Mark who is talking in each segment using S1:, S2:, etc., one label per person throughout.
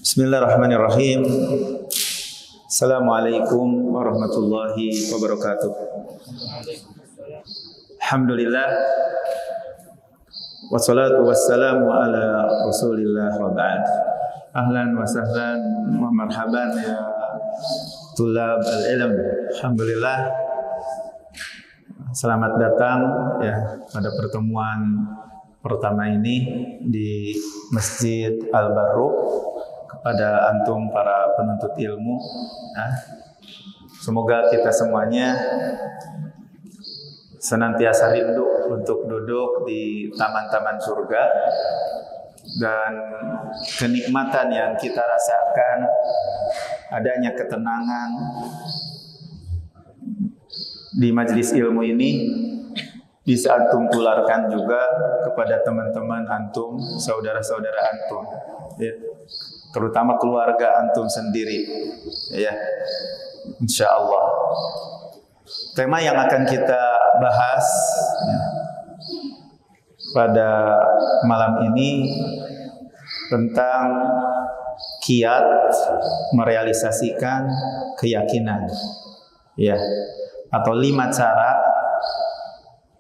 S1: Bismillahirrahmanirrahim. Assalamualaikum warahmatullahi wabarakatuh. Alhamdulillah, wassalatu wassalamu ala rasulillah wa ba'd. Ahlan wa sahlan wa marhaban ya tulab al-ilm. Alhamdulillah, selamat datang ya pada pertemuan pertama ini di Masjid Al-Barru kepada antum para penuntut ilmu. Nah, semoga kita semuanya senantiasa rindu untuk duduk di taman-taman surga, dan kenikmatan yang kita rasakan adanya ketenangan di majelis ilmu ini bisa antum tularkan juga kepada teman-teman antum, saudara-saudara antum, ya. Terutama keluarga antum sendiri, ya. Insya Allah. Tema yang akan kita bahas ya, pada malam ini tentang kiat merealisasikan keyakinan, ya, atau 5 cara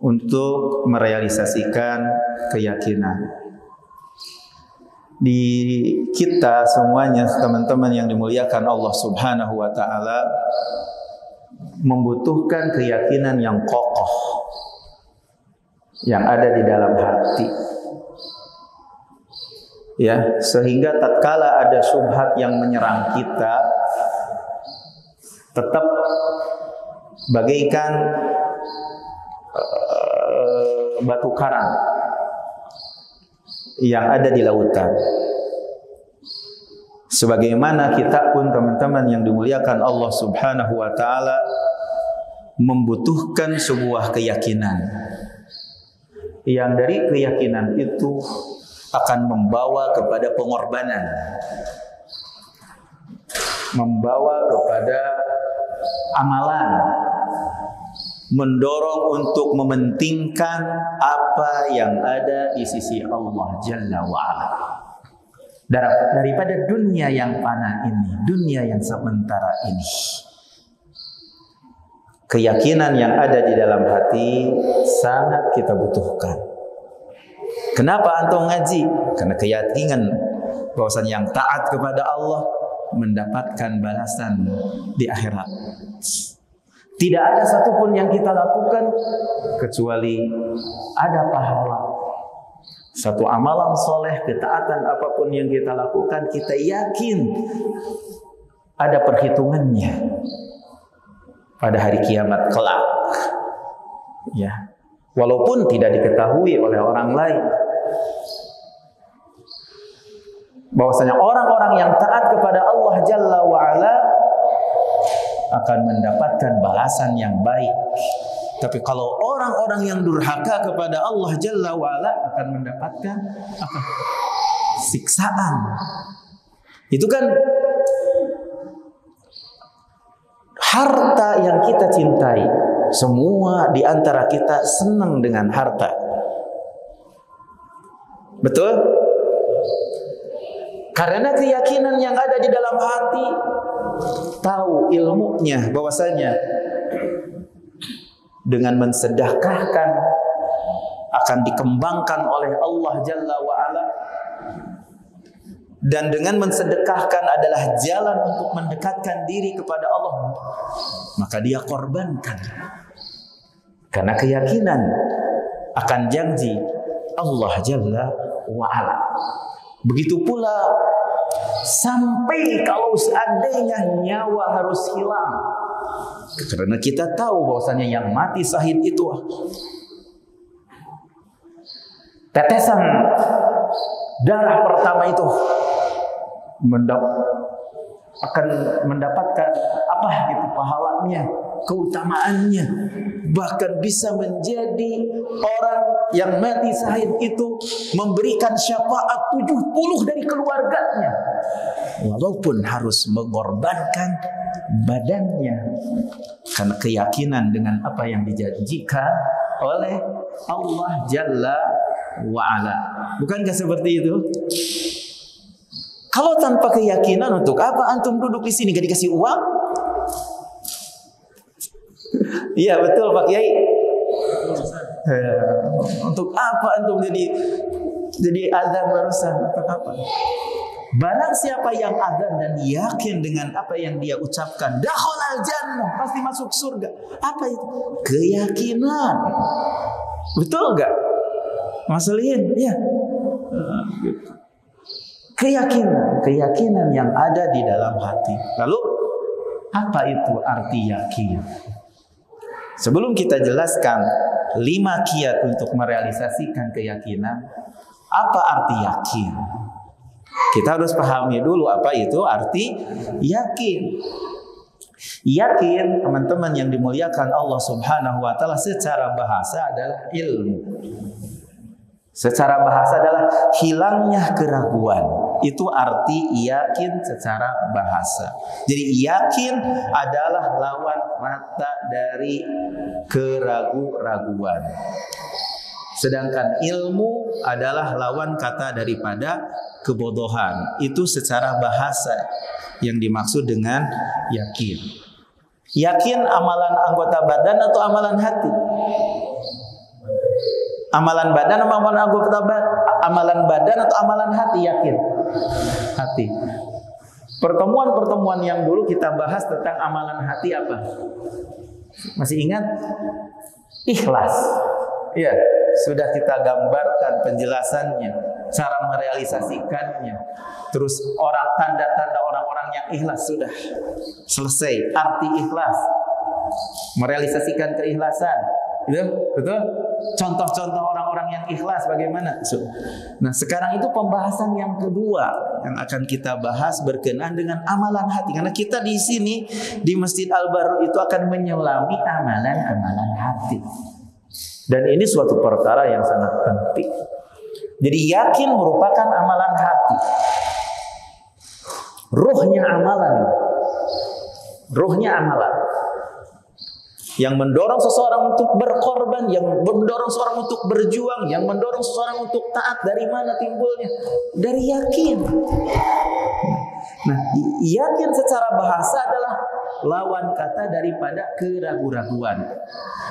S1: untuk merealisasikan keyakinan. Di kita semuanya, teman-teman yang dimuliakan Allah Subhanahu wa ta'ala, membutuhkan keyakinan yang kokoh yang ada di dalam hati, ya, sehingga tatkala ada syubhat yang menyerang kita, tetap bagaikan batu karang yang ada di lautan. Sebagaimana kita pun, teman-teman yang dimuliakan Allah Subhanahu wa ta'ala, membutuhkan sebuah keyakinan yang dari keyakinan itu akan membawa kepada pengorbanan, membawa kepada amalan, mendorong untuk mementingkan apa yang ada di sisi Allah Jalla wa'ala, daripada dunia yang fana ini, dunia yang sementara ini. Keyakinan yang ada di dalam hati sangat kita butuhkan. Kenapa antum ngaji? Karena keyakinan bahwasanya yang taat kepada Allah mendapatkan balasan di akhirat. Tidak ada satupun yang kita lakukan kecuali ada pahala. Satu amalan soleh, ketaatan apapun yang kita lakukan, kita yakin ada perhitungannya pada hari kiamat kelak. Ya, walaupun tidak diketahui oleh orang lain, bahwasanya orang-orang yang taat kepada Allah Jalla wa'ala akan mendapatkan balasan yang baik. Tapi kalau orang-orang yang durhaka kepada Allah Jalla wa'ala akan mendapatkan apa? Siksaan. Itu kan harta yang kita cintai. Semua di antara kita senang dengan harta. Betul? Karena keyakinan yang ada di dalam hati, tahu ilmunya bahwasanya dengan mensedekahkan akan dikembangkan oleh Allah Jalla wa'ala, dan dengan mensedekahkan adalah jalan untuk mendekatkan diri kepada Allah, maka dia korbankan karena keyakinan akan janji Allah Jalla wa'ala. Begitu pula sampai kalau seandainya nyawa harus hilang, karena kita tahu bahwasanya yang mati syahid itu tetesan darah pertama itu akan mendapatkan apa gitu pahalanya, keutamaannya, bahkan bisa menjadi orang yang mati syahid itu memberikan syafaat 70 dari keluarganya, walaupun harus mengorbankan badannya karena keyakinan dengan apa yang dijanjikan oleh Allah Jalla wa'ala. Bukankah seperti itu? Kalau tanpa keyakinan, untuk apa antum duduk di sini? Gak dikasih uang? Iya betul Pak Kiai. Untuk apa antum jadi azan barusan? Apa? Barang siapa yang azan dan yakin dengan apa yang dia ucapkan, dakhalal jannah, pasti masuk surga. Apa itu? Keyakinan. Betul enggak? Mas Lihin? Ya. Keyakinan yang ada di dalam hati. Lalu apa itu arti yakin? Sebelum kita jelaskan 5 kiat untuk merealisasikan keyakinan, apa arti yakin? Kita harus pahami dulu apa itu arti yakin. Yakin, teman-teman yang dimuliakan Allah Subhanahu wa taala, secara bahasa adalah ilmu. Secara bahasa adalah hilangnya keraguan. Itu arti yakin secara bahasa. Jadi yakin adalah lawan kata dari keraguan. Sedangkan ilmu adalah lawan kata daripada kebodohan. Itu secara bahasa yang dimaksud dengan yakin. Yakin amalan anggota badan atau amalan hati? Amalan badan atau amalan anggota badan? Amalan badan atau amalan hati? Yakin hati. Pertemuan-pertemuan yang dulu kita bahas tentang amalan hati apa? Masih ingat? Ikhlas. Iya, sudah kita gambarkan penjelasannya, cara merealisasikannya. Terus tanda-tanda orang-orang yang ikhlas sudah selesai. Arti ikhlas, merealisasikan keikhlasan. Betul? Contoh-contoh orang-orang yang ikhlas bagaimana? Nah, sekarang itu pembahasan yang kedua yang akan kita bahas berkenaan dengan amalan hati. Karena kita di sini di Masjid Al-Baru itu akan menyelami amalan-amalan hati. Dan ini suatu perkara yang sangat penting. Jadi yakin merupakan amalan hati. Ruhnya amalan. Ruhnya amalan. Yang mendorong seseorang untuk berkorban, yang mendorong seseorang untuk berjuang, yang mendorong seseorang untuk taat. Dari mana timbulnya? Dari yakin. Nah, yakin secara bahasa adalah lawan kata daripada keraguan-raguan.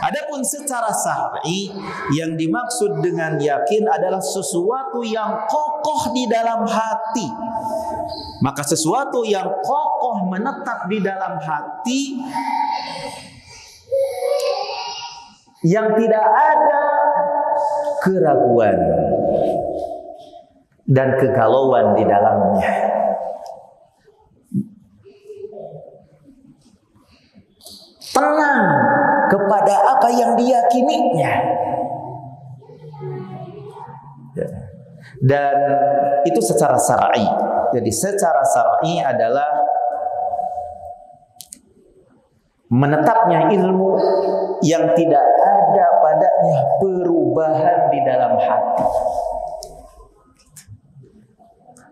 S1: Adapun secara syar'i, yang dimaksud dengan yakin adalah sesuatu yang kokoh di dalam hati. Maka sesuatu yang kokoh menetap di dalam hati, yang tidak ada keraguan dan kegalauan di dalamnya. Tenang kepada apa yang diyakininya. Dan itu secara syar'i. Jadi secara syar'i adalah menetapnya ilmu yang tidak ada padanya perubahan di dalam hati.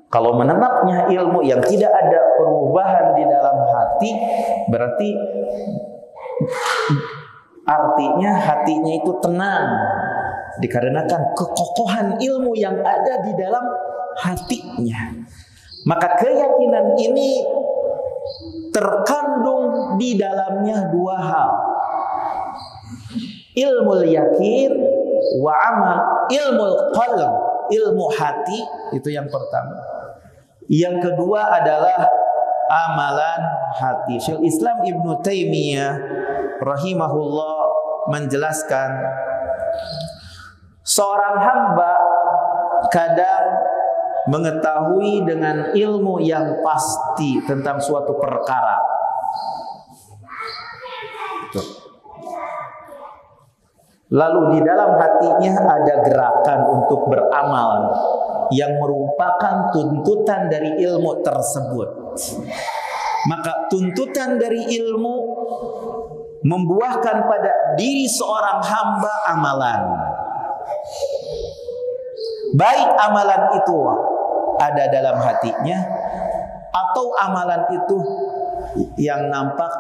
S1: Kalau menetapnya ilmu yang tidak ada perubahan di dalam hati, berarti artinya hatinya itu tenang, dikarenakan kekokohan ilmu yang ada di dalam hatinya. Maka keyakinan ini terkandung di dalamnya 2 hal. Ilmu yakin wa amal, ilmu qalb, ilmu hati, itu yang pertama. Yang kedua adalah amalan hati. Syaikhul Islam Ibnu Taimiyah rahimahullah menjelaskan, seorang hamba kadang mengetahui dengan ilmu yang pasti tentang suatu perkara. Lalu di dalam hatinya ada gerakan untuk beramal yang merupakan tuntutan dari ilmu tersebut. Maka tuntutan dari ilmu membuahkan pada diri seorang hamba amalan. Baik amalan itu ada dalam hatinya atau amalan itu yang nampak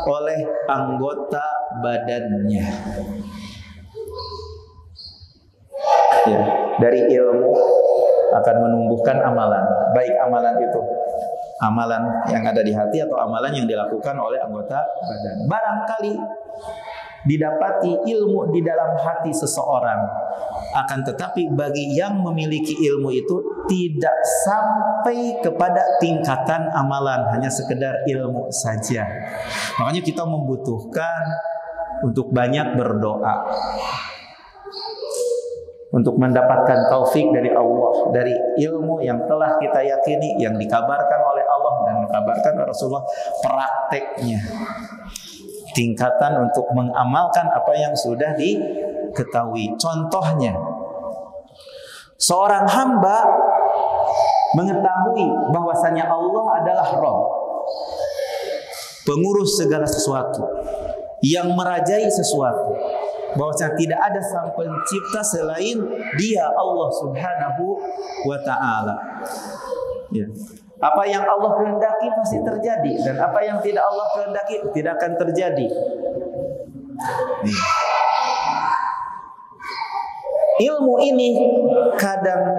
S1: oleh anggota badannya. Ya, dari ilmu akan menumbuhkan amalan, baik amalan itu amalan yang ada di hati atau amalan yang dilakukan oleh anggota badan. Barangkali didapati ilmu di dalam hati seseorang, akan tetapi bagi yang memiliki ilmu itu tidak sampai kepada tingkatan amalan, hanya sekedar ilmu saja. Makanya kita membutuhkan untuk banyak berdoa, untuk mendapatkan taufik dari Allah, dari ilmu yang telah kita yakini, yang dikabarkan oleh Allah dan dikabarkan oleh Rasulullah, prakteknya, tingkatan untuk mengamalkan apa yang sudah diketahui. Contohnya, seorang hamba mengetahui bahwasanya Allah adalah Rabb, pengurus segala sesuatu, yang merajai sesuatu, bahwasanya tidak ada sang pencipta selain Dia, Allah Subhanahu wa ta'ala. Ya. Apa yang Allah kehendaki pasti terjadi, dan apa yang tidak Allah kehendaki tidak akan terjadi. Nih. Ilmu ini kadang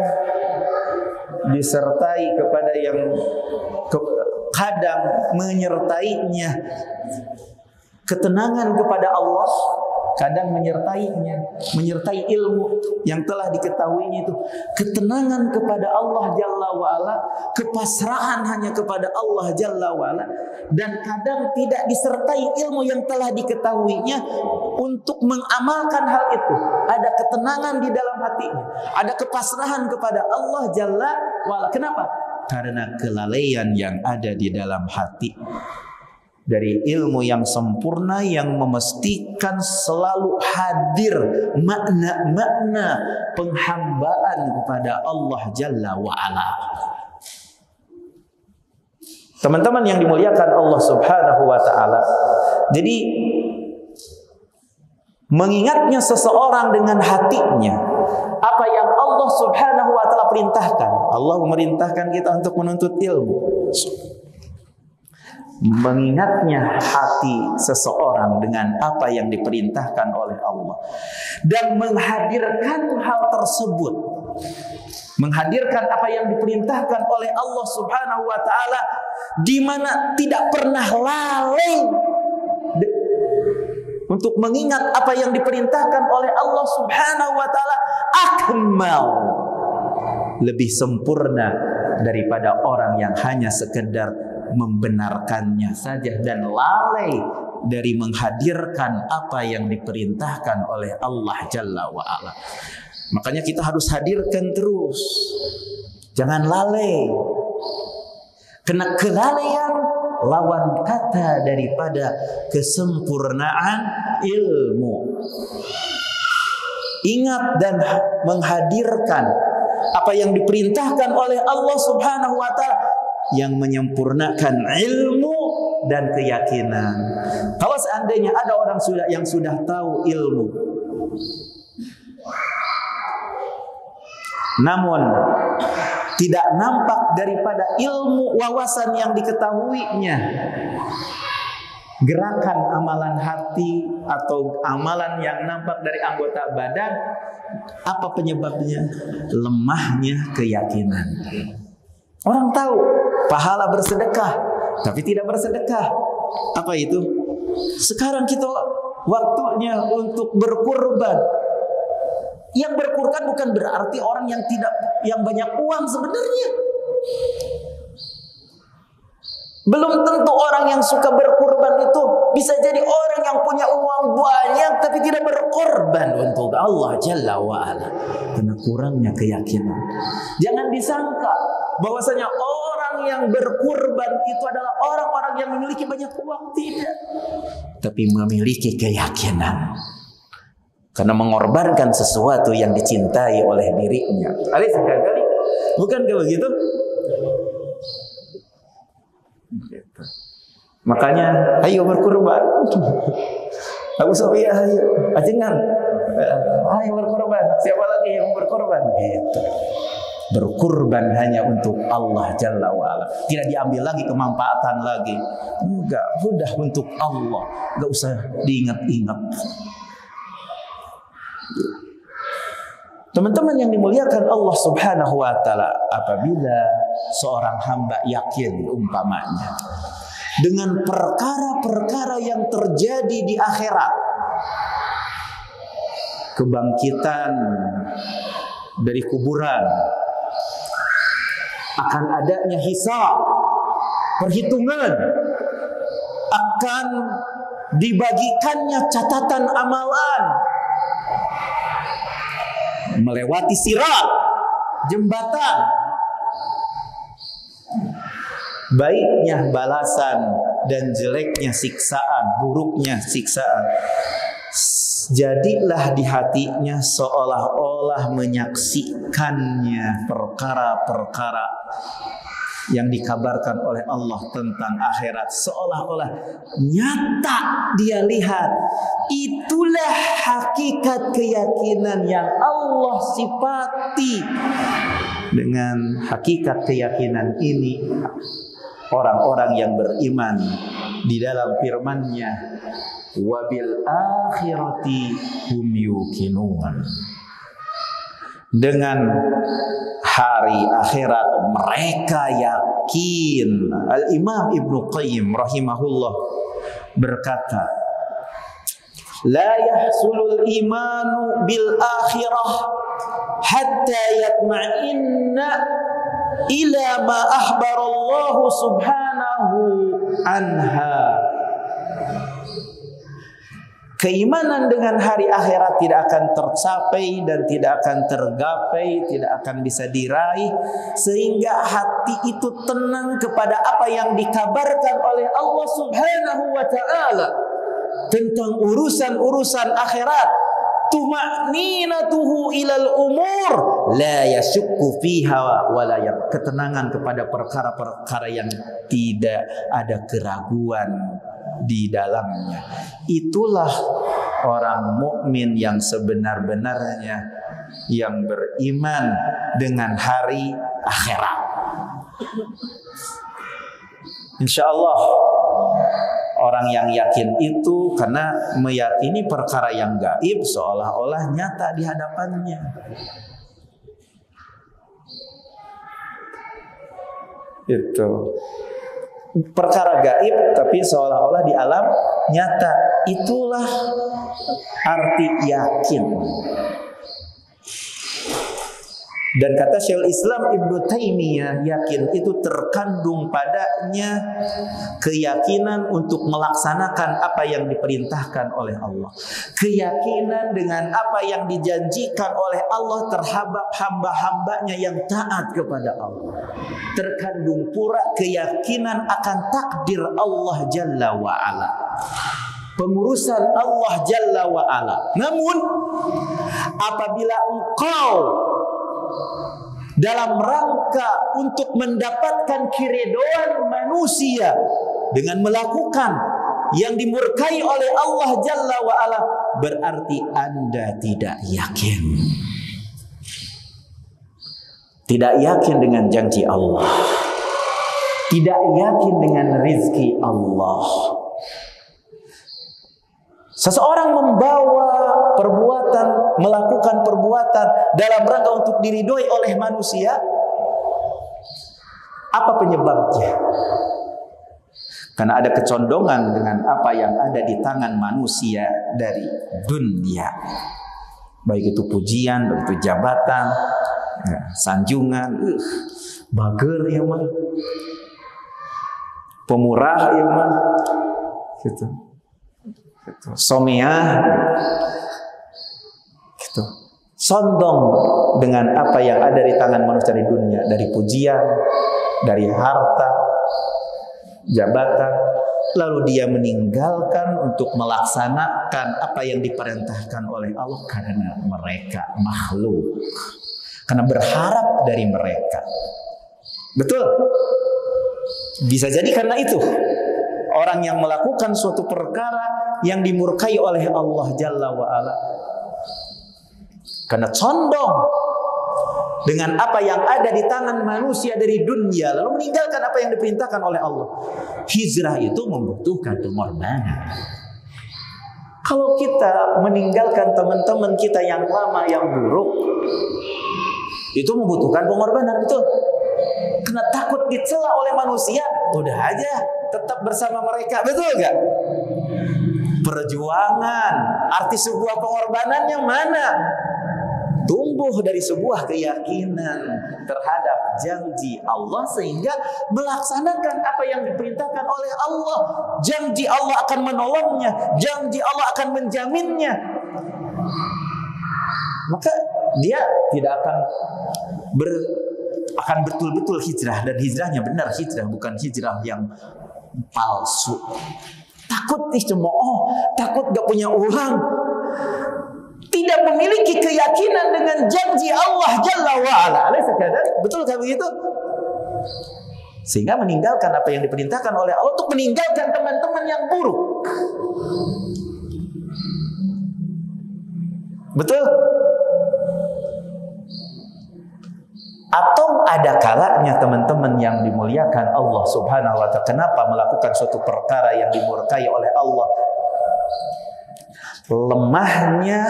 S1: disertai kepada yang kadang menyertainya ketenangan kepada Allah, kadang menyertai ilmu yang telah diketahuinya itu ketenangan kepada Allah Jalla wa'ala, kepasrahan hanya kepada Allah Jalla wa'ala, dan kadang tidak disertai ilmu yang telah diketahuinya untuk mengamalkan hal itu. Ada ketenangan di dalam hatinya, ada kepasrahan kepada Allah Jalla wa'ala. Kenapa? Karena kelalaian yang ada di dalam hati dari ilmu yang sempurna yang memastikan selalu hadir makna-makna penghambaan kepada Allah Jalla wa'ala. Teman-teman yang dimuliakan Allah Subhanahu wa ta'ala, jadi mengingatnya seseorang dengan hatinya apa yang Allah Subhanahu wa ta'ala perintahkan. Allah memerintahkan kita untuk menuntut ilmu. Mengingatnya hati seseorang dengan apa yang diperintahkan oleh Allah, dan menghadirkan hal tersebut, menghadirkan apa yang diperintahkan oleh Allah Subhanahu wa ta'ala, di mana tidak pernah lalai untuk mengingat apa yang diperintahkan oleh Allah Subhanahu wa ta'ala, akmal, lebih sempurna daripada orang yang hanya sekedar membenarkannya saja dan lalai dari menghadirkan apa yang diperintahkan oleh Allah Jalla wa'ala. Makanya kita harus hadirkan terus, jangan lalai, karena kelalaian lawan kata daripada kesempurnaan ilmu. Ingat dan menghadirkan apa yang diperintahkan oleh Allah Subhanahu wa ta'ala yang menyempurnakan ilmu dan keyakinan. Kalau seandainya ada orang yang sudah tahu ilmu, namun tidak nampak daripada ilmu wawasan yang diketahuinya gerakan amalan hati atau amalan yang nampak dari anggota badan, apa penyebabnya? Lemahnya keyakinan. Orang tahu pahala bersedekah, tapi tidak bersedekah. Apa itu? Sekarang kita waktunya untuk berkurban. Yang berkurban bukan berarti orang yang banyak uang sebenarnya. Belum tentu orang yang suka berkurban itu bisa jadi orang yang punya uang banyak tapi tidak berkorban untuk Allah Jalla wa'ala, karena kurangnya keyakinan. Jangan disangka bahwasanya orang yang berkurban itu adalah orang-orang yang memiliki banyak uang, tidak, tapi memiliki keyakinan karena mengorbankan sesuatu yang dicintai oleh dirinya. Bukankah begitu? Makanya ayo berkurban. Abu Sofia, ayo ajengan, ayo berkorban. Siapa lagi yang berkorban? Gitu. Berkurban hanya untuk Allah Jalla wa'ala. Tidak diambil lagi kemanfaatan lagi. Enggak, sudah untuk Allah. Enggak usah diingat-ingat. Teman-teman yang dimuliakan Allah Subhanahu wa taala, apabila seorang hamba yakin umpamanya dengan perkara-perkara yang terjadi di akhirat, kebangkitan dari kuburan, akan adanya hisab, perhitungan, akan dibagikannya catatan amalan, melewati sirat, jembatan, baiknya balasan dan jeleknya siksaan, buruknya siksaan. Jadilah di hatinya seolah-olah menyaksikannya perkara-perkara yang dikabarkan oleh Allah tentang akhirat, seolah-olah nyata dia lihat. Itulah hakikat keyakinan yang Allah sifati. Dengan hakikat keyakinan ini, orang-orang yang beriman di dalam firman-Nya, wabil akhirati hum yuqinun, dengan hari akhirat mereka yakin. Al-Imam Ibnu Qayyim rahimahullah berkata, la yahsulul imanu bil akhirah hatta yatma'inna ila ma akhbarallahu subhanahu anha. Keimanan dengan hari akhirat tidak akan tercapai dan tidak akan tergapai, tidak akan bisa diraih sehingga hati itu tenang kepada apa yang dikabarkan oleh Allah Subhanahu wa taala tentang urusan-urusan akhirat. Tuma'ninatuhu ilal umur la yashukku fiha wa la yak, ketenangan kepada perkara-perkara yang tidak ada keraguan di dalamnya. Itulah orang mukmin yang sebenar-benarnya, yang beriman dengan hari akhirat. Insyaallah orang yang yakin itu karena meyakini perkara yang gaib seolah-olah nyata di hadapannya. Itu perkara gaib tapi seolah-olah di alam nyata. Itulah arti yakin. Dan kata Syekhul Islam Ibnu Taimiyah, yakin itu terkandung padanya keyakinan untuk melaksanakan apa yang diperintahkan oleh Allah, keyakinan dengan apa yang dijanjikan oleh Allah terhadap hamba-hambanya yang taat kepada Allah. Terkandung pula keyakinan akan takdir Allah Jalla wa'ala, pengurusan Allah Jalla wa'ala. Namun apabila engkau dalam rangka untuk mendapatkan keridhaan manusia dengan melakukan yang dimurkai oleh Allah Jalla wa'ala, berarti Anda tidak yakin. Tidak yakin dengan janji Allah, tidak yakin dengan rizki Allah. Seseorang membawa perbuatan, melakukan perbuatan dalam rangka untuk diridhoi oleh manusia. Apa penyebabnya? Karena ada kecondongan dengan apa yang ada di tangan manusia dari dunia. Baik itu pujian, baik itu jabatan, sanjungan, bager ya mah, pemurah ya mah, gitu. Someah gitu. Sondong dengan apa yang ada di tangan manusia di dunia, dari pujian, dari harta, jabatan, lalu dia meninggalkan untuk melaksanakan apa yang diperintahkan oleh Allah karena mereka makhluk, karena berharap dari mereka. Betul? Bisa jadi karena itu orang yang melakukan suatu perkara yang dimurkai oleh Allah Jalla wa'ala karena condong dengan apa yang ada di tangan manusia dari dunia, lalu meninggalkan apa yang diperintahkan oleh Allah. Hijrah itu membutuhkan pengorbanan. Kalau kita meninggalkan teman-teman kita yang lama, yang buruk, itu membutuhkan pengorbanan, betul. Karena takut dicela oleh manusia, udah aja tetap bersama mereka, betul gak? Perjuangan, arti sebuah pengorbanannya mana? Tumbuh dari sebuah keyakinan terhadap janji Allah, sehingga melaksanakan apa yang diperintahkan oleh Allah. Janji Allah akan menolongnya, janji Allah akan menjaminnya. Maka dia tidak akan betul-betul hijrah, dan hijrahnya benar hijrah, bukan hijrah yang palsu. Takut dicemooh, takut gak punya uang, tidak memiliki keyakinan dengan janji Allah Jalla wa'ala. Betulkah begitu? Sehingga meninggalkan apa yang diperintahkan oleh Allah untuk meninggalkan teman-teman yang buruk. Betul? Atau ada kalanya teman-teman yang dimuliakan Allah Subhanahu wa ta'ala, kenapa melakukan suatu perkara yang dimurkai oleh Allah? Lemahnya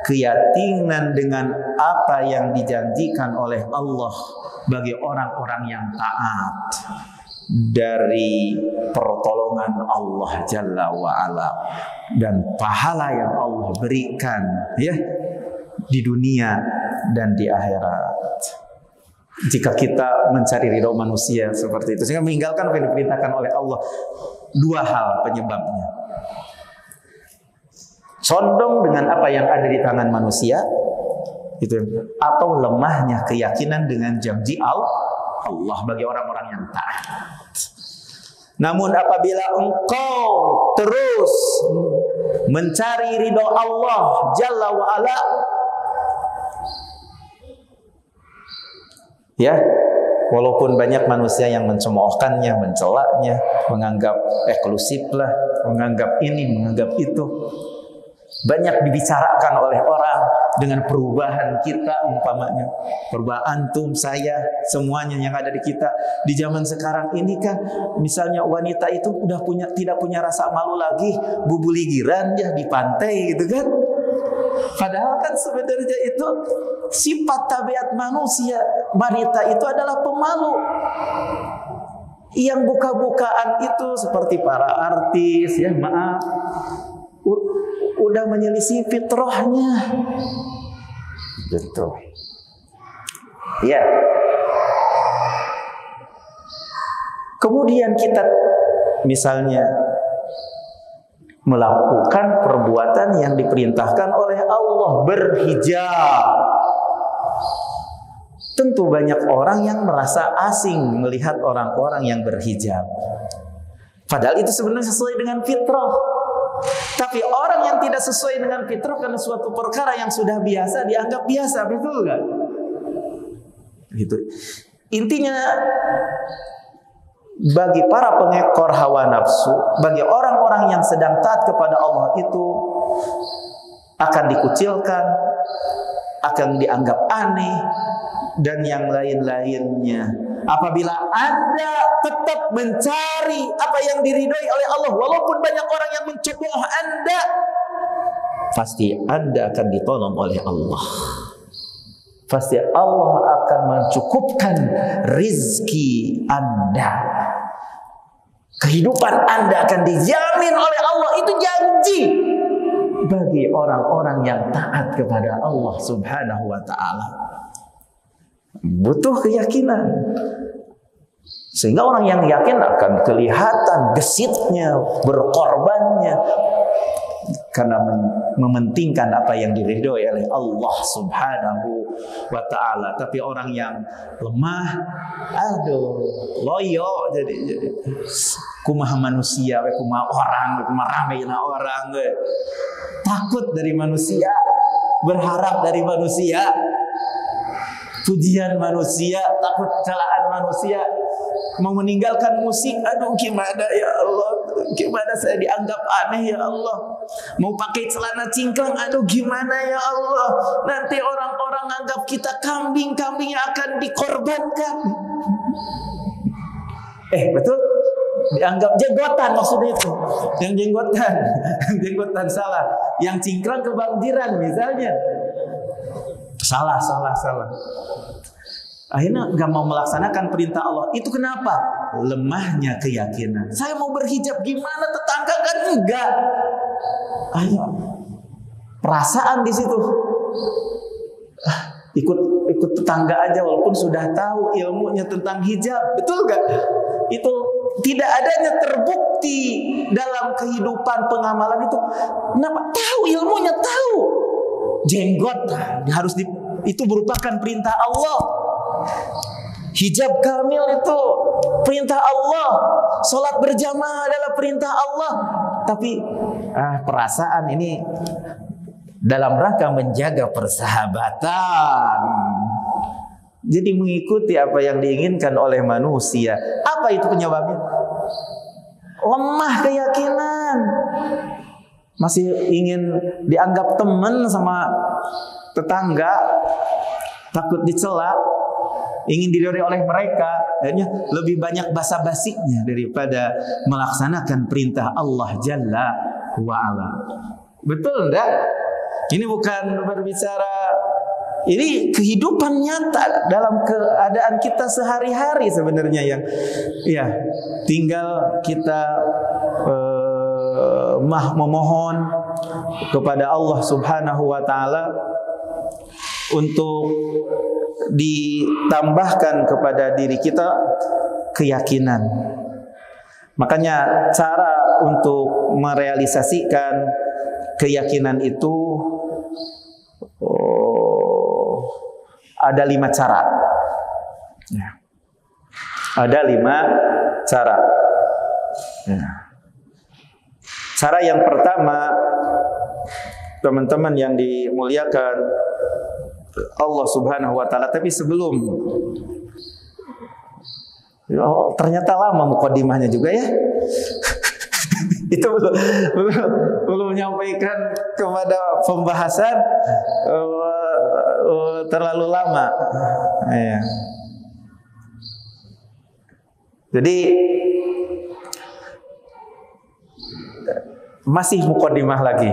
S1: keyakinan dengan apa yang dijanjikan oleh Allah bagi orang-orang yang taat dari pertolongan Allah Jalla wa'ala dan pahala yang Allah berikan ya di dunia dan di akhirat. Jika kita mencari ridho manusia seperti itu, sehingga meninggalkan apa yang diperintahkan oleh Allah, dua hal penyebabnya: condong dengan apa yang ada di tangan manusia, itu, atau lemahnya keyakinan dengan janji Allah bagi orang-orang yang taat. Namun apabila engkau terus mencari ridho Allah Jalla wa'ala, ya, walaupun banyak manusia yang mencemoohkannya, mencelaknya, menganggap eksklusif lah, menganggap ini, menganggap itu, banyak dibicarakan oleh orang dengan perubahan kita, umpamanya perubahan antum, saya, semuanya yang ada di kita di zaman sekarang ini kan, misalnya wanita itu udah tidak punya rasa malu lagi, bubuligiran ya di pantai gitu kan. Padahal kan sebenarnya itu sifat tabiat manusia. Wanita itu adalah pemalu. Yang buka-bukaan itu seperti para artis ya, maaf, udah menyelisih fitrahnya. Betul. Ya. Kemudian kita misalnya melakukan perbuatan yang diperintahkan oleh Allah, berhijab. Tentu banyak orang yang merasa asing melihat orang-orang yang berhijab. Padahal itu sebenarnya sesuai dengan fitrah. Tapi orang yang tidak sesuai dengan fitrah karena suatu perkara yang sudah biasa dianggap biasa, betul nggak? Gitu. Intinya, bagi para pengekor hawa nafsu, bagi orang-orang yang sedang taat kepada Allah itu akan dikucilkan, akan dianggap aneh, dan yang lain-lainnya. Apabila Anda tetap mencari apa yang diridhoi oleh Allah, walaupun banyak orang yang mencemooh Anda, pasti Anda akan ditolong oleh Allah. Pasti Allah akan mencukupkan rizki Anda. Kehidupan Anda akan dijamin oleh Allah. Itu janji bagi orang-orang yang taat kepada Allah Subhanahu wa ta'ala. Butuh keyakinan. Sehingga orang yang yakin akan kelihatan gesitnya, berkorbannya, karena mementingkan apa yang diridhoi oleh Allah Subhanahu wa ta'ala. Tapi orang yang lemah, aduh, loyo jadi kumaha manusia, kumaha orang, kumaha rameina orang, takut dari manusia, berharap dari manusia, pujian manusia, takut celaan manusia, mau meninggalkan musik, aduh gimana ya Allah, gimana saya dianggap aneh ya Allah, mau pakai celana cingkrang, aduh gimana ya Allah, nanti orang-orang anggap kita kambing-kambingnya akan dikorbankan. Betul? Dianggap jenggotan maksudnya itu. Yang jenggotan. Jenggotan salah. Yang cingkrang kebanjiran misalnya. Salah. Akhirnya gak mau melaksanakan perintah Allah. Itu kenapa? Lemahnya keyakinan. Saya mau berhijab gimana, tetangga kan enggak. Ayo, perasaan di situ. Ikut tetangga aja walaupun sudah tahu ilmunya tentang hijab. Betul gak? Itu tidak adanya terbukti dalam kehidupan pengamalan itu. Kenapa? Tahu ilmunya, tahu. Jenggot harus itu merupakan perintah Allah. Hijab kamil itu perintah Allah. Salat berjamaah adalah perintah Allah. Tapi perasaan ini dalam rangka menjaga persahabatan. Jadi mengikuti apa yang diinginkan oleh manusia. Apa itu penyebabnya? Lemah keyakinan. Masih ingin dianggap teman sama tetangga, takut dicela, ingin didorong oleh mereka, akhirnya lebih banyak basa-basinya daripada melaksanakan perintah Allah Jalla wa'ala. Betul enggak? Ini bukan berbicara, ini kehidupan nyata dalam keadaan kita sehari-hari sebenarnya yang ya tinggal kita memohon kepada Allah Subhanahu wa taala untuk ditambahkan kepada diri kita keyakinan. Makanya cara untuk merealisasikan keyakinan itu ada 5 cara. Ya. Ada 5 cara. Ya. Cara yang pertama, teman-teman yang dimuliakan Allah Subhanahu wa taala, tapi sebelum ternyata lama mukadimahnya juga ya. Itu belum menyampaikan kepada pembahasan, terlalu lama. Ya. Jadi masih mukadimah lagi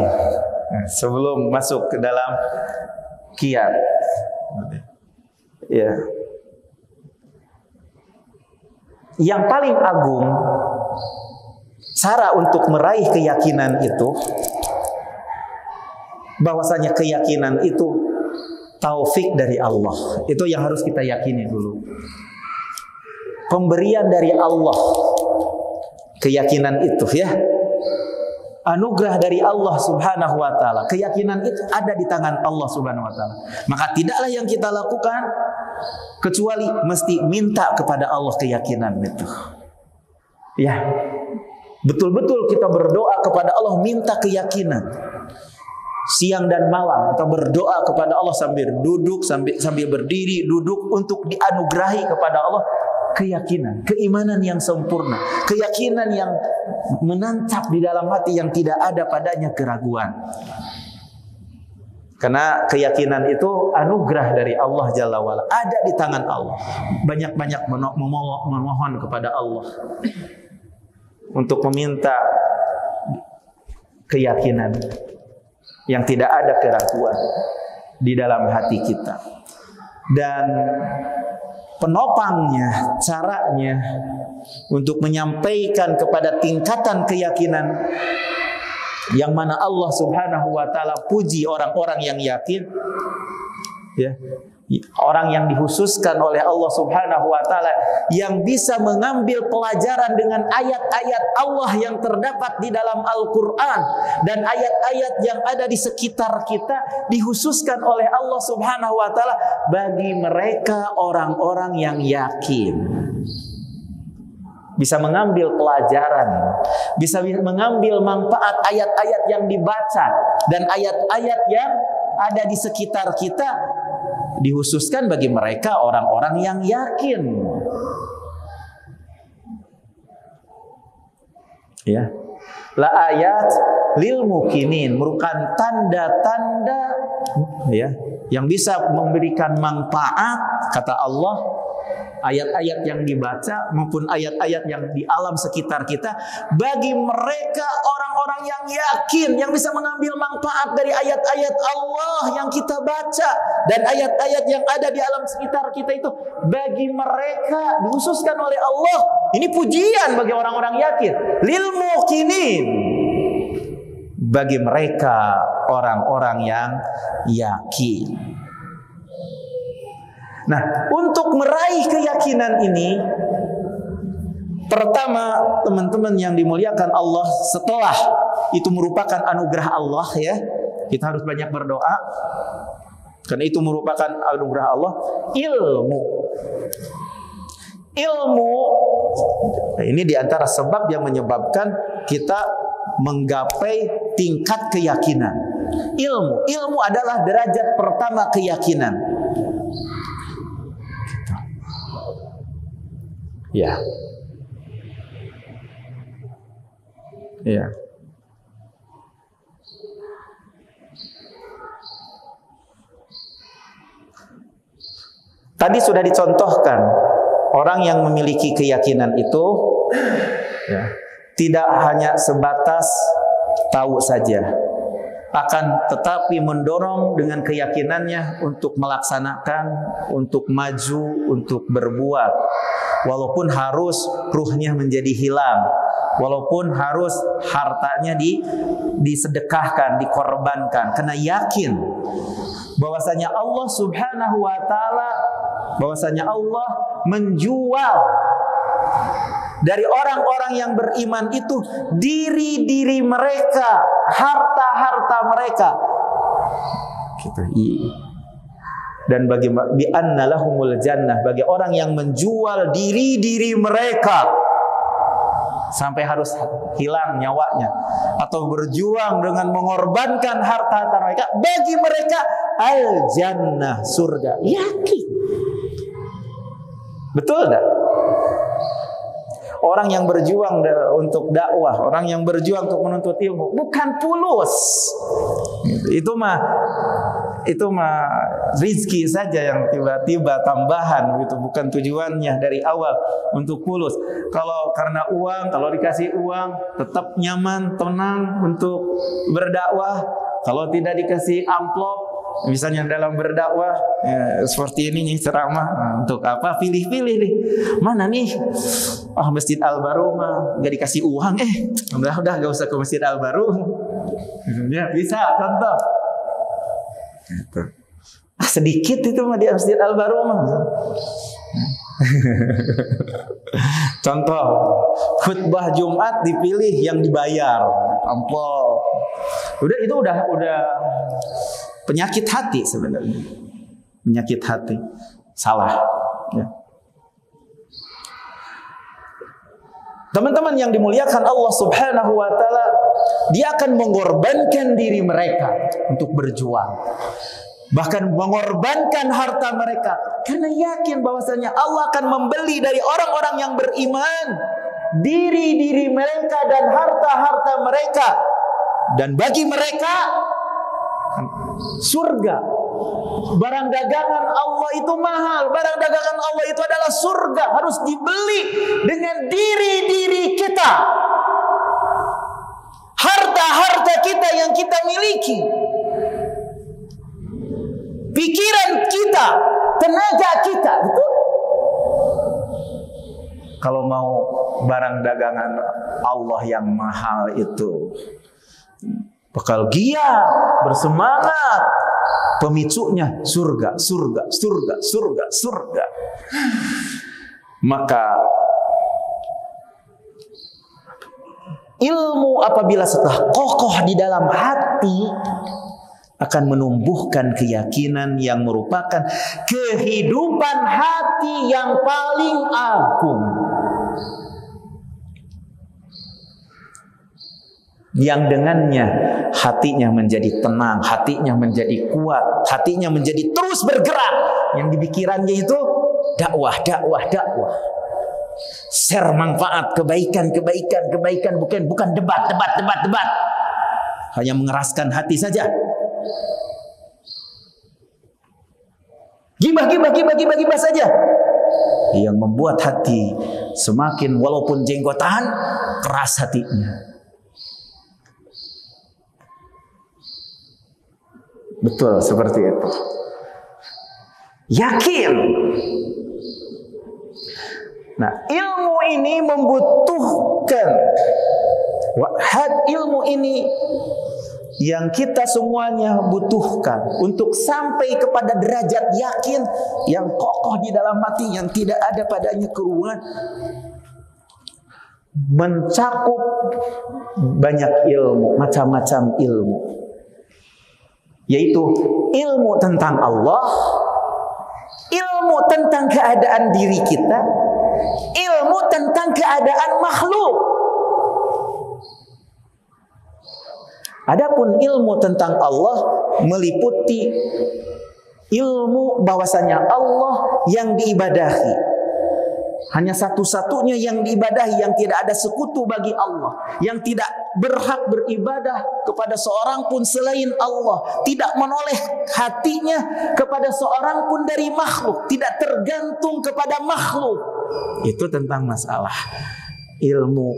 S1: sebelum masuk ke dalam kiat. Ya. Yang paling agung cara untuk meraih keyakinan itu, bahwasanya keyakinan itu taufik dari Allah. Itu yang harus kita yakini dulu. Pemberian dari Allah. Keyakinan itu ya. Anugerah dari Allah Subhanahu wa taala. Keyakinan itu ada di tangan Allah Subhanahu wa taala. Maka tidaklah yang kita lakukan kecuali mesti minta kepada Allah keyakinan itu. Ya. Betul-betul kita berdoa kepada Allah minta keyakinan. Siang dan malam kita berdoa kepada Allah sambil duduk, sambil berdiri, duduk untuk dianugerahi kepada Allah keyakinan, keimanan yang sempurna, keyakinan yang menancap di dalam hati yang tidak ada padanya keraguan. Karena keyakinan itu anugerah dari Allah Jalla wa'ala, ada di tangan Allah. Banyak-banyak memohon kepada Allah untuk meminta keyakinan yang tidak ada keraguan di dalam hati kita. Dan penopangnya, caranya untuk menyampaikan kepada tingkatan keyakinan yang mana Allah Subhanahu wa taala puji orang-orang yang yakin, ya. Orang yang dikhususkan oleh Allah Subhanahu wa taala yang bisa mengambil pelajaran dengan ayat-ayat Allah yang terdapat di dalam Al-Qur'an dan ayat-ayat yang ada di sekitar kita, dikhususkan oleh Allah Subhanahu wa taala bagi mereka orang-orang yang yakin. Bisa mengambil pelajaran, bisa mengambil manfaat ayat-ayat yang dibaca dan ayat-ayat yang ada di sekitar kita, dikhususkan bagi mereka orang-orang yang yakin. Ya. La ayat lil mukinin, merupakan tanda-tanda ya yang bisa memberikan manfaat, kata Allah, ayat-ayat yang dibaca maupun ayat-ayat yang di alam sekitar kita, bagi mereka orang-orang yang yakin, yang bisa mengambil manfaat dari ayat-ayat Allah yang kita baca dan ayat-ayat yang ada di alam sekitar kita itu, bagi mereka dikhususkan oleh Allah. Ini pujian bagi orang-orang yakin. Lil muqinin, bagi mereka orang-orang yang yakin. Nah, untuk meraih keyakinan ini, pertama, teman-teman yang dimuliakan Allah, setelah itu merupakan anugerah Allah ya, kita harus banyak berdoa karena itu merupakan anugerah Allah. Ilmu ini diantara sebab yang menyebabkan kita menggapai tingkat keyakinan. Ilmu adalah derajat pertama keyakinan. Ya. Ya. Tadi sudah dicontohkan, orang yang memiliki keyakinan itu ya, tidak hanya sebatas tahu saja, akan tetapi mendorong dengan keyakinannya untuk melaksanakan, untuk maju, untuk berbuat. Walaupun harus ruhnya menjadi hilang, walaupun harus hartanya disedekahkan, dikorbankan, karena yakin bahwasanya Allah Subhanahu wa taala, bahwasanya Allah menjual dari orang-orang yang beriman itu diri-diri mereka, harta-harta mereka. Gitu. Dan bagi bi anna lahumul jannah, bagi orang yang menjual diri-diri mereka sampai harus hilang nyawanya atau berjuang dengan mengorbankan harta-harta mereka, bagi mereka al jannah, surga. Yakin. Betul enggak? Orang yang berjuang untuk dakwah, orang yang berjuang untuk menuntut ilmu, bukan tulus. Itu mah rizki saja yang tiba-tiba tambahan, gitu, bukan tujuannya dari awal untuk tulus. Kalau karena uang, kalau dikasih uang tetap nyaman, tenang untuk berdakwah. Kalau tidak dikasih amplop, misalnya dalam berdakwah ya, seperti ini nih ceramah, nah, untuk apa? Pilih-pilih nih, mana nih? Masjid Al-Barumah nggak dikasih uang, udah nggak usah ke Masjid Al-Barumah. Ya bisa contoh. Sedikit itu mah di Masjid Al-Barumah. Contoh, khutbah Jumat dipilih yang dibayar, amplop. Itu udah penyakit hati sebenarnya. Penyakit hati. Salah. Ya. Teman-teman yang dimuliakan Allah Subhanahu wa taala, dia akan mengorbankan diri mereka untuk berjuang. Bahkan mengorbankan harta mereka karena yakin bahwasanya Allah akan membeli dari orang-orang yang beriman diri-diri mereka dan harta-harta mereka, dan bagi mereka surga. Barang dagangan Allah itu mahal, barang dagangan Allah itu adalah surga, harus dibeli dengan diri-diri kita, harta-harta kita yang kita miliki, pikiran kita, tenaga kita. Betul? Kalau mau barang dagangan Allah yang mahal itu, bakal giat, bersemangat, pemicunya surga, surga, surga, surga, surga. Maka ilmu apabila setelah kokoh di dalam hati akan menumbuhkan keyakinan yang merupakan kehidupan hati yang paling agung, yang dengannya hatinya menjadi tenang, hatinya menjadi kuat, hatinya menjadi terus bergerak. Yang di pikirannya itu dakwah, dakwah, dakwah. Share manfaat, kebaikan, kebaikan, kebaikan, bukan debat, debat, debat, debat. Hanya mengeraskan hati saja. Gibah, gibah, gibah, gibah, gibah saja. yang membuat hati semakin walaupun jenggotan keras hatinya. Betul seperti itu. Yakin. Nah, ilmu ini membutuhkan ilmu ini yang kita semuanya butuhkan untuk sampai kepada derajat yakin yang kokoh di dalam hati, yang tidak ada padanya keruan, mencakup banyak ilmu, macam-macam ilmu, yaitu ilmu tentang Allah, ilmu tentang keadaan diri kita, ilmu tentang keadaan makhluk. Adapun ilmu tentang Allah meliputi ilmu bahwasanya Allah yang diibadahi, hanya satu-satunya yang diibadahi, yang tidak ada sekutu bagi Allah, yang tidak berhak beribadah kepada seorang pun selain Allah, tidak menoleh hatinya kepada seorang pun dari makhluk, tidak tergantung kepada makhluk. Itu tentang masalah ilmu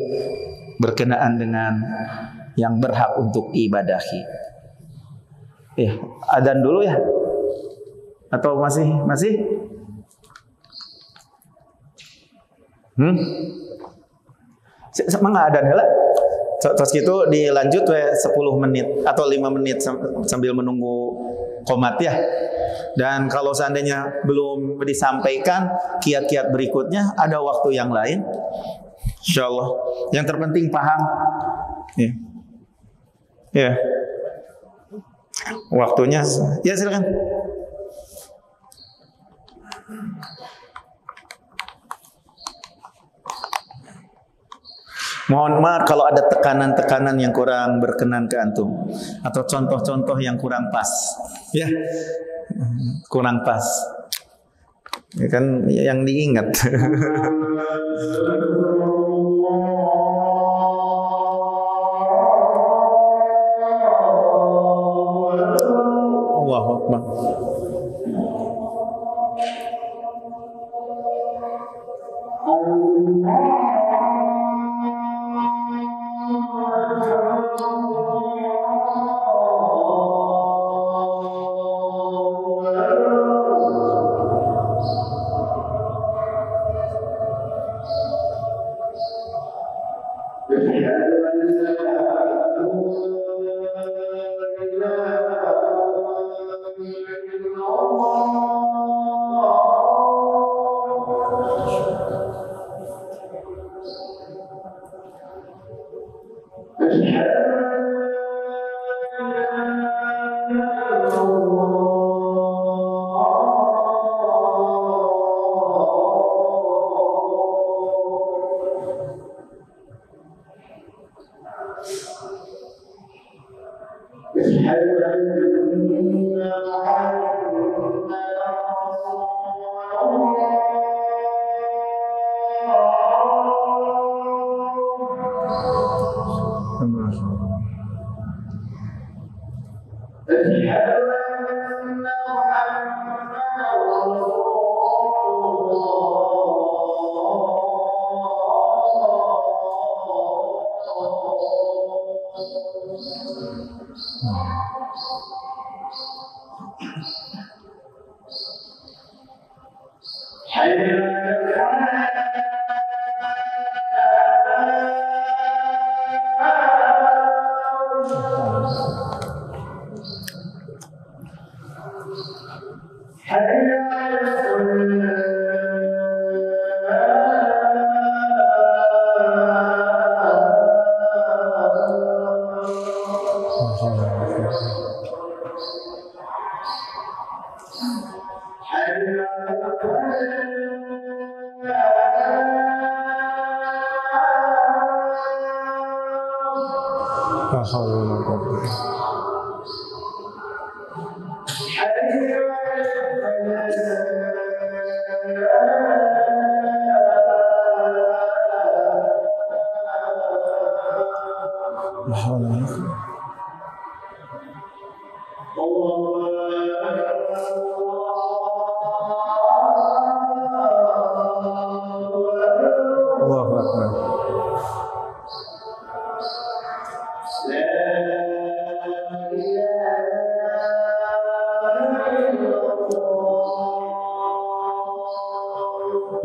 S1: berkenaan dengan yang berhak untuk diibadahi. Adzan dulu ya? Atau masih? Semangat adzan heula. Terus gitu dilanjut 10 menit atau 5 menit sambil menunggu qomat ya. Dan kalau seandainya belum disampaikan kiat-kiat berikutnya, ada waktu yang lain, insyaallah. Yang terpenting paham. Ya. Waktunya ya, silakan. Mohon maaf kalau ada tekanan-tekanan yang kurang berkenan ke antum atau contoh-contoh yang kurang pas. Ya. Kurang pas. Ya kan yang diingat. Allahu Akbar.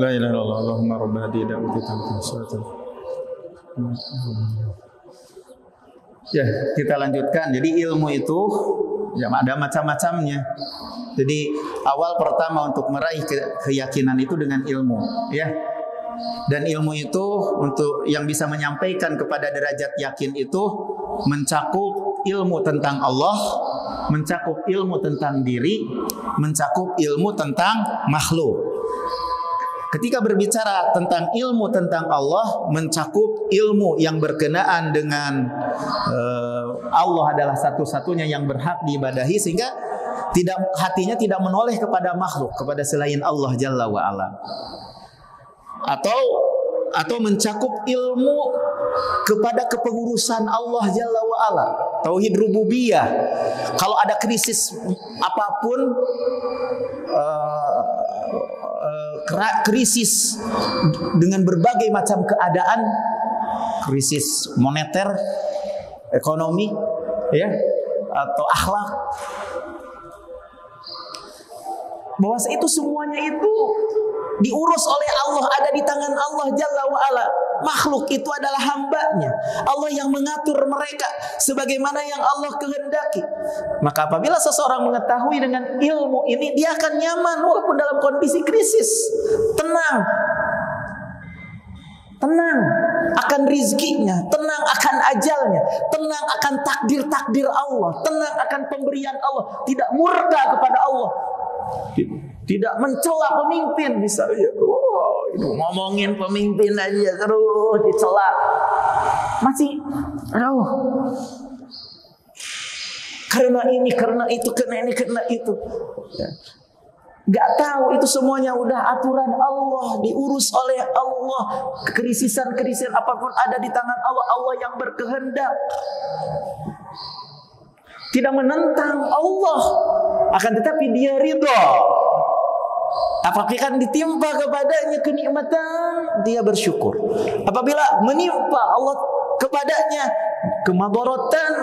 S1: La ilaha illallah, Allahumma rabbana da'wati. Ya, kita lanjutkan. Jadi ilmu itu ya ada macam-macamnya. Jadi awal pertama untuk meraih keyakinan itu dengan ilmu, ya. Dan ilmu itu untuk yang bisa menyampaikan kepada derajat yakin itu mencakup ilmu tentang Allah, mencakup ilmu tentang diri, mencakup ilmu tentang makhluk. Ketika berbicara tentang ilmu tentang Allah, mencakup ilmu yang berkenaan dengan Allah adalah satu-satunya yang berhak diibadahi, sehingga hatinya tidak menoleh kepada makhluk, kepada selain Allah Jalla wa Ala. Atau mencakup ilmu kepada kepengurusan Allah Jalla wa Ala, tauhid rububiyah. Kalau ada krisis apapun, krisis dengan berbagai macam keadaan, krisis moneter, ekonomi, ya, atau akhlak, bahwa itu semuanya itu diurus oleh Allah, ada di tangan Allah Jalla wa Ala. Makhluk itu adalah hambanya. Allah yang mengatur mereka sebagaimana yang Allah kehendaki. Maka apabila seseorang mengetahui dengan ilmu ini, dia akan nyaman walaupun dalam kondisi krisis. Tenang akan rizkinya, tenang akan ajalnya, tenang akan takdir-takdir Allah, tenang akan pemberian Allah, tidak murka kepada Allah, tidak mencela pemimpin misalnya. Ngomongin pemimpin aja terus dicela, masih karena ini, karena itu, karena ini, karena itu. Gak tahu itu semuanya udah aturan Allah, diurus oleh Allah. Kerisisan-kerisisan apapun ada di tangan Allah. Allah yang berkehendak, tidak menentang Allah, akan tetapi dia ridha. Apabila ditimpa kepadanya kenikmatan, dia bersyukur. Apabila menimpa Allah kepadanya kemadharatan,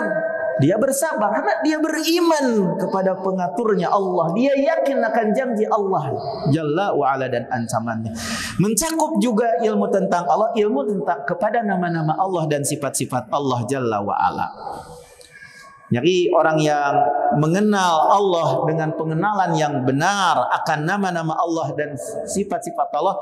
S1: dia bersabar karena dia beriman kepada pengaturnya Allah. Dia yakin akan janji Allah Jalla wa Ala dan ancamannya. Mencakup juga ilmu tentang Allah, ilmu tentang kepada nama-nama Allah dan sifat-sifat Allah Jalla wa Ala. Jadi orang yang mengenal Allah dengan pengenalan yang benar akan nama-nama Allah dan sifat-sifat Allah,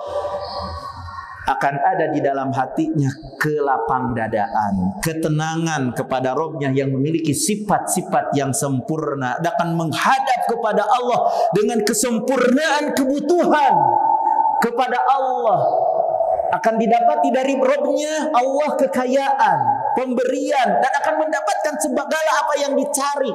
S1: akan ada di dalam hatinya kelapang dadaan, ketenangan kepada Rabb-Nya yang memiliki sifat-sifat yang sempurna, dan akan menghadap kepada Allah dengan kesempurnaan kebutuhan kepada Allah. Akan didapati dari Rabb-Nya Allah kekayaan, pemberian, dan akan mendapatkan segala apa yang dicari.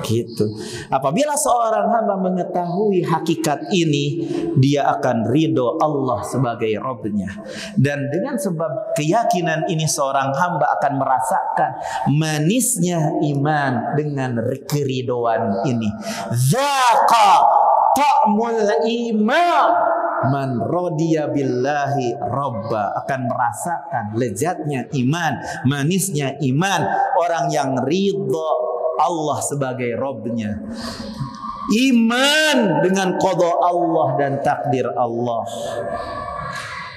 S1: Gitu. Apabila seorang hamba mengetahui hakikat ini, dia akan ridho Allah sebagai Rabb-Nya. Dan dengan sebab keyakinan ini, seorang hamba akan merasakan manisnya iman dengan keridoan ini. Zaqa ta'mul iman man radiya billahi rabba, akan merasakan lezatnya iman, manisnya iman orang yang ridho Allah sebagai Rabb-Nya. Iman dengan qada Allah dan takdir Allah.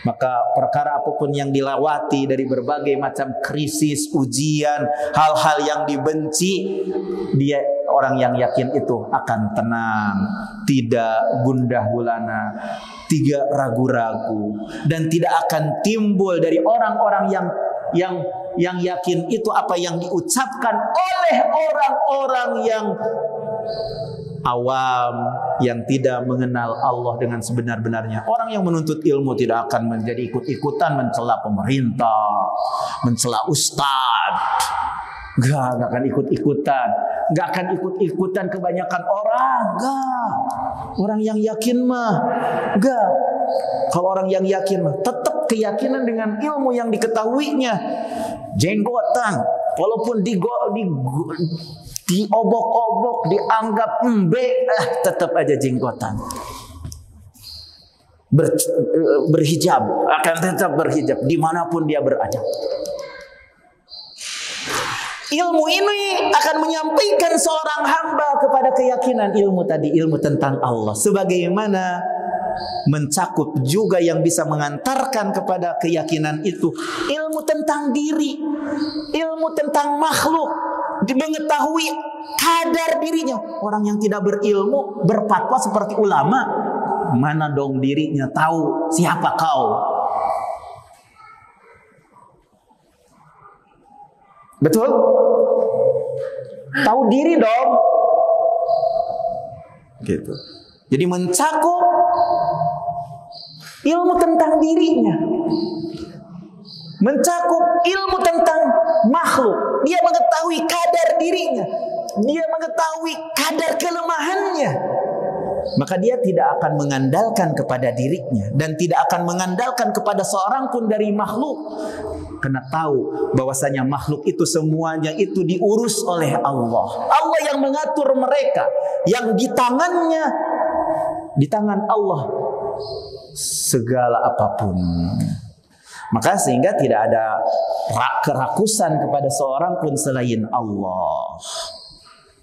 S1: Maka perkara apapun yang dilewati dari berbagai macam krisis, ujian, hal-hal yang dibenci, dia orang yang yakin itu akan tenang, tidak gundah gulana, tidak ragu-ragu, dan tidak akan timbul dari orang-orang yang yakin itu apa yang diucapkan oleh orang-orang yang awam, yang tidak mengenal Allah dengan sebenar-benarnya. Orang yang menuntut ilmu tidak akan menjadi ikut-ikutan mencela pemerintah, mencela ustadz. Gak akan ikut-ikutan. Gak akan ikut-ikutan kebanyakan orang. Gak. Orang yang yakin mah gak. Kalau orang yang yakin mah tetap keyakinan dengan ilmu yang diketahuinya. Jenggotan, walaupun diobok-obok, dianggap tetap aja jenggotan. Berhijab, akan tetap berhijab dimanapun dia berada. Ilmu ini akan menyampaikan seorang hamba kepada keyakinan ilmu tadi, ilmu tentang Allah. Sebagaimana mencakup juga yang bisa mengantarkan kepada keyakinan itu ilmu tentang diri, ilmu tentang makhluk, mengetahui kadar dirinya. Orang yang tidak berilmu berfatwa seperti ulama, mana dong dirinya tahu siapa kau? Betul? Tahu diri dong. Gitu. Jadi mencakup ilmu tentang dirinya, mencakup ilmu tentang makhluk. Dia mengetahui kadar dirinya, dia mengetahui kadar kelemahannya. Maka dia tidak akan mengandalkan kepada dirinya dan tidak akan mengandalkan kepada seorang pun dari makhluk. Karena tahu bahwasanya makhluk itu semuanya itu diurus oleh Allah. Allah yang mengatur mereka, yang di tangannya, di tangan Allah segala apapun. Maka sehingga tidak ada kerakusan kepada seorang pun selain Allah.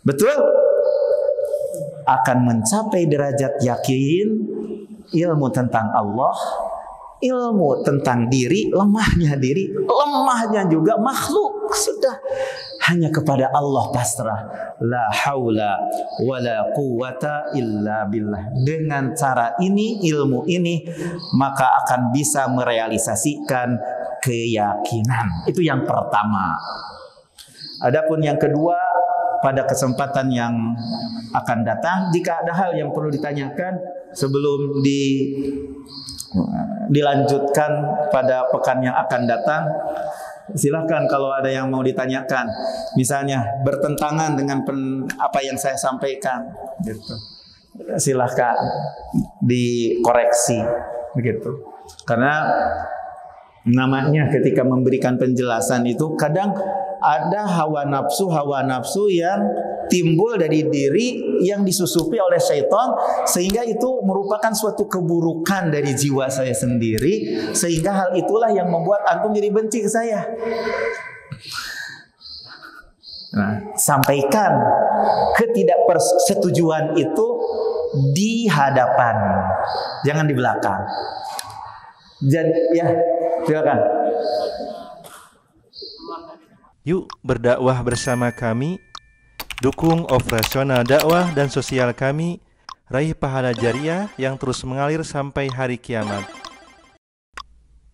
S1: Betul? Akan mencapai derajat yakin, ilmu tentang Allah, ilmu tentang diri, lemahnya juga makhluk, sudah hanya kepada Allah pasrah. La haula wala quwata illa billah. Dengan cara ini, ilmu ini, maka akan bisa merealisasikan keyakinan. Itu yang pertama. Adapun yang kedua, pada kesempatan yang akan datang, jika ada hal yang perlu ditanyakan sebelum dilanjutkan pada pekan yang akan datang, silakan kalau ada yang mau ditanyakan. Misalnya bertentangan dengan apa yang saya sampaikan, gitu. Silakan dikoreksi, begitu. Karena namanya ketika memberikan penjelasan itu kadang ada hawa nafsu yang timbul dari diri yang disusupi oleh syaitan, sehingga itu merupakan suatu keburukan dari jiwa saya sendiri, sehingga hal itulah yang membuat antum jadi benci ke saya. Nah, sampaikan ketidakpersetujuan itu di hadapan, jangan di belakang. Jadi ya, silakan.
S2: Yuk berdakwah bersama kami, dukung operasional dakwah dan sosial kami, raih pahala jariah yang terus mengalir sampai hari kiamat.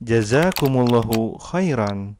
S2: Jazakumullahu khairan.